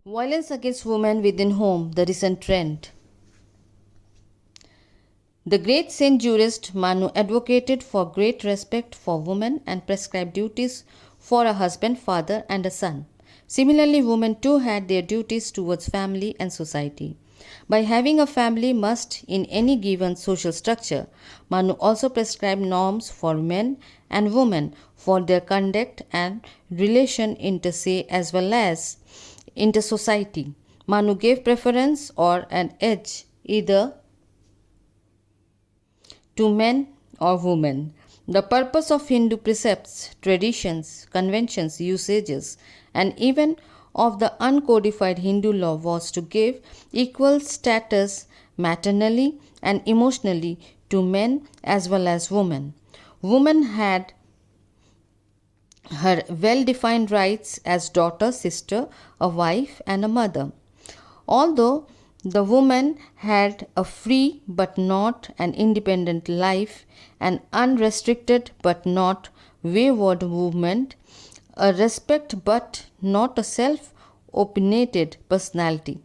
Violence against women within home, the recent trend. The great saint jurist Manu advocated for great respect for women and prescribed duties for a husband, father, and a son. Similarly, women too had their duties towards family and society. By having a family must in any given social structure, Manu also prescribed norms for men and women for their conduct and relation inter se as well as inter society. Manu gave preference or an edge either to men or women. The purpose of Hindu precepts, traditions, conventions, usages, and even of the uncodified Hindu law was to give equal status maternally and emotionally to men as well as women. Women had her well defined rights as daughter, sister, a wife, and a mother. Although the woman had a free but not an independent life, an unrestricted but not wayward movement, a respect but not a self opinionated personality.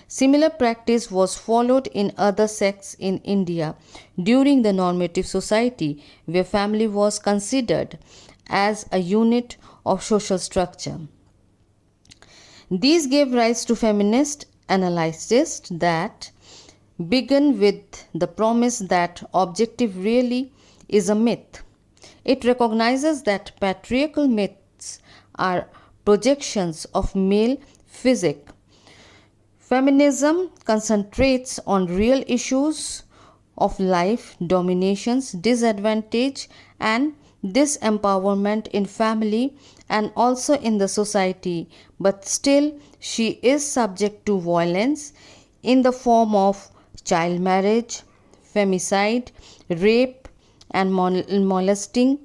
Similar practice was followed in other sects in India during the normative society, where family was considered as a unit of social structure. These gave rise to feminist analysis that began with the promise that objective really is a myth. It recognizes that patriarchal myths are projections of male physique. Feminism concentrates on real issues of life, dominations, disadvantage, and disempowerment in family and also in the society, but still she is subject to violence in the form of child marriage, femicide, rape and molesting,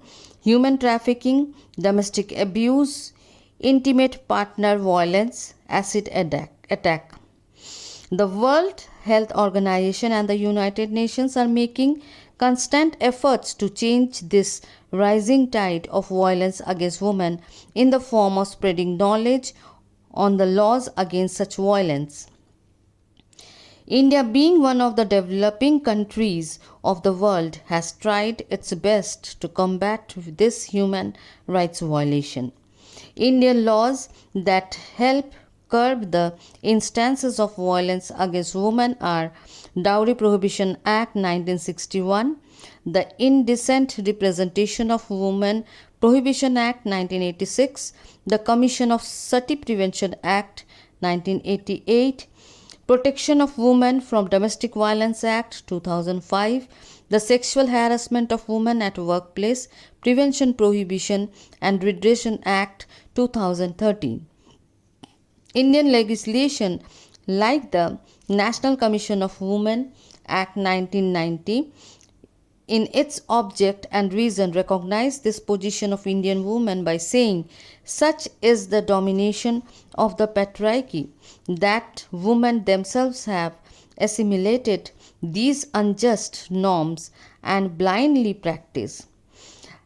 human trafficking, domestic abuse, intimate partner violence, acid attack. The World Health Organization and the United Nations are making constant efforts to change this rising tide of violence against women in the form of spreading knowledge on the laws against such violence. India, being one of the developing countries of the world, has tried its best to combat this human rights violation. Indian laws that help curb the instances of violence against women are Dowry Prohibition Act 1961, the Indecent Representation of Women Prohibition Act 1986, the Commission of Sati Prevention Act 1988, Protection of Women from Domestic Violence Act 2005, the Sexual Harassment of Women at Workplace Prevention Prohibition and Redress Act 2013. Indian legislation like the National Commission of Women Act 1990 in its object and reason recognized this position of Indian women by saying such is the domination of the patriarchy that women themselves have assimilated these unjust norms and blindly practice.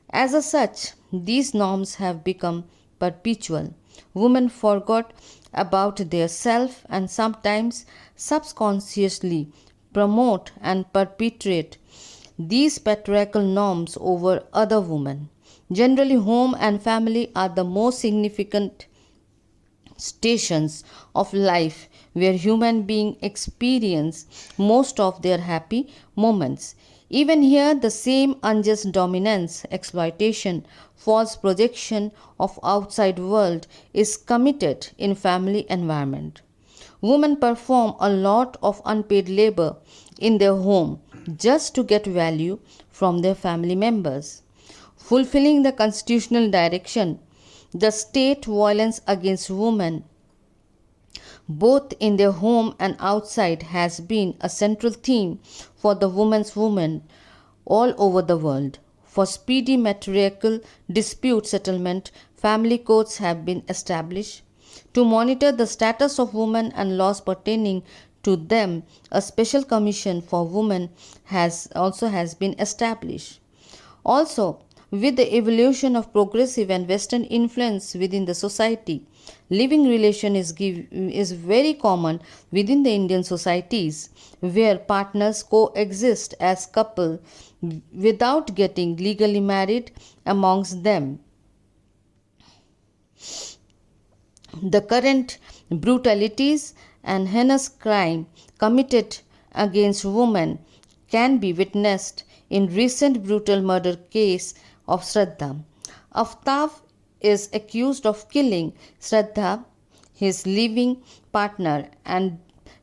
As such, these norms have become perpetual. Women forgot about their self and sometimes subconsciously promote and perpetuate these patriarchal norms over other women. Generally, home and family are the most significant stations of life where human beings experience most of their happy moments. Even here, the same unjust dominance, exploitation, false projection of outside world is committed in family environment. Women perform a lot of unpaid labor in their home just to get value from their family members. Fulfilling the constitutional direction, the state violence against women both in their home and outside has been a central theme for the women's movement all over the world. For speedy matriarchal dispute settlement, family courts have been established. To monitor the status of women and laws pertaining to them, a special commission for women has been established. Also, with the evolution of progressive and western influence within the society, living relation is very common within the Indian societies, where partners coexist as couple without getting legally married amongst them. The current brutalities and heinous crime committed against women can be witnessed in recent brutal murder case of Shraddha. Aftab is accused of killing Shraddha, his living partner, and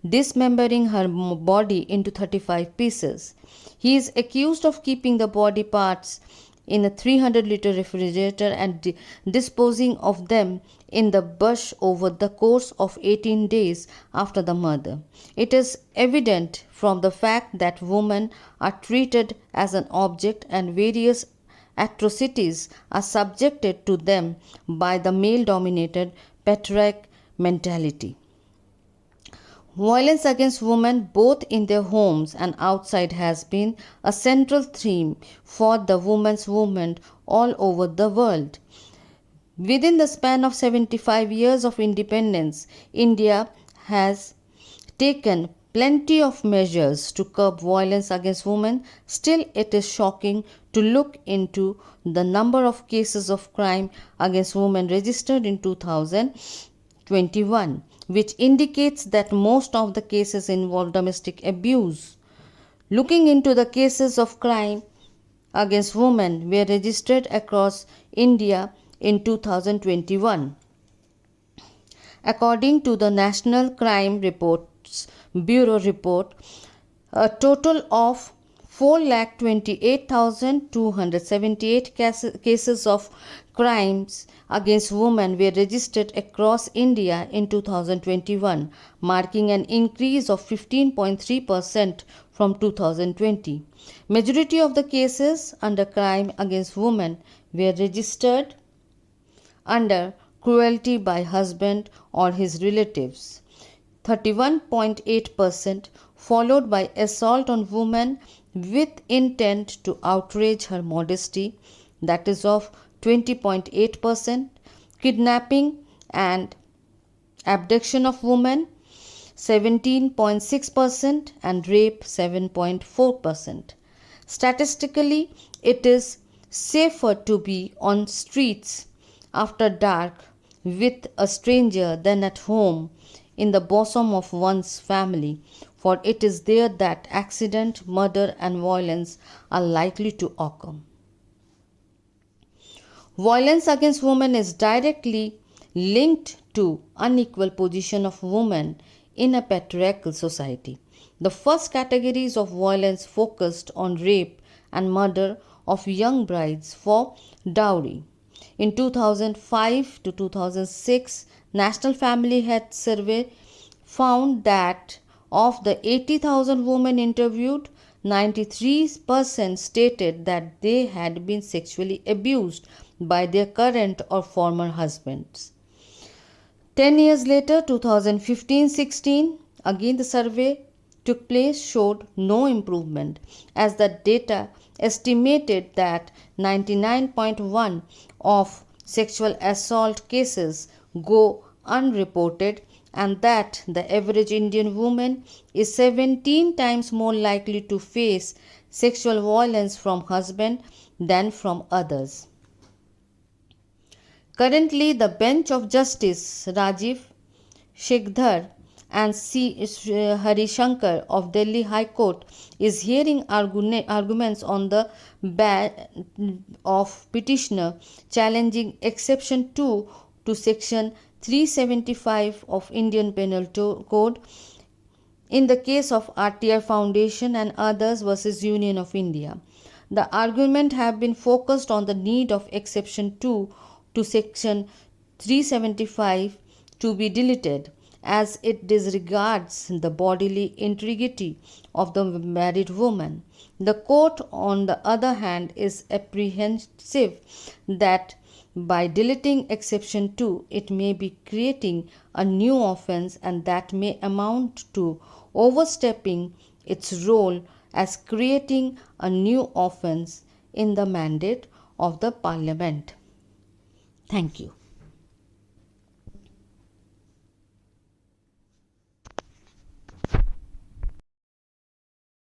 dismembering her body into 35 pieces. He is accused of keeping the body parts in a 300-liter refrigerator and disposing of them in the bush over the course of 18 days after the murder. It is evident from the fact that women are treated as an object and various atrocities are subjected to them by the male dominated patriarch mentality. Violence against women, both in their homes and outside, has been a central theme for the women's movement all over the world. Within the span of 75 years of independence, India has taken plenty of measures to curb violence against women. Still, it is shocking to look into the number of cases of crime against women registered in 2021, which indicates that most of the cases involve domestic abuse. Looking into the cases of crime against women were registered across India in 2021. According to the National Crime Reports Bureau report, a total of 4,28,278 cases of crimes against women were registered across India in 2021, marking an increase of 15.3% from 2020. Majority of the cases under crime against women were registered under cruelty by husband or his relatives, 31.8%, followed by assault on woman with intent to outrage her modesty, that is of 20.8%, kidnapping and abduction of women 17.6%, and rape 7.4%. Statistically, it is safer to be on streets after dark with a stranger than at home in the bosom of one's family, for it is there that accident, murder, and violence are likely to occur. Violence against women is directly linked to unequal position of women in a patriarchal society. The first categories of violence focused on rape and murder of young brides for dowry. In 2005 to 2006, National Family Health Survey found that of the 80,000 women interviewed, 93% stated that they had been sexually abused by their current or former husbands. 10 years later, 2015-16, again the survey took place showed no improvement, as the data estimated that 99.1% of sexual assault cases go unreported, and that the average Indian woman is 17 times more likely to face sexual violence from husband than from others. Currently, the bench of Justice Rajiv Shekdhar and C. Harishankar of Delhi High Court is hearing arguments on the ban of petitioner challenging exception 2 to section 375 of Indian Penal Code in the case of RTI Foundation and others versus Union of India. The argument have been focused on the need of exception 2 to section 375 to be deleted, as it disregards the bodily integrity of the married woman. The court, on the other hand, is apprehensive that by deleting exception 2, it may be creating a new offence, and that may amount to overstepping its role as creating a new offence in the mandate of the Parliament. Thank you.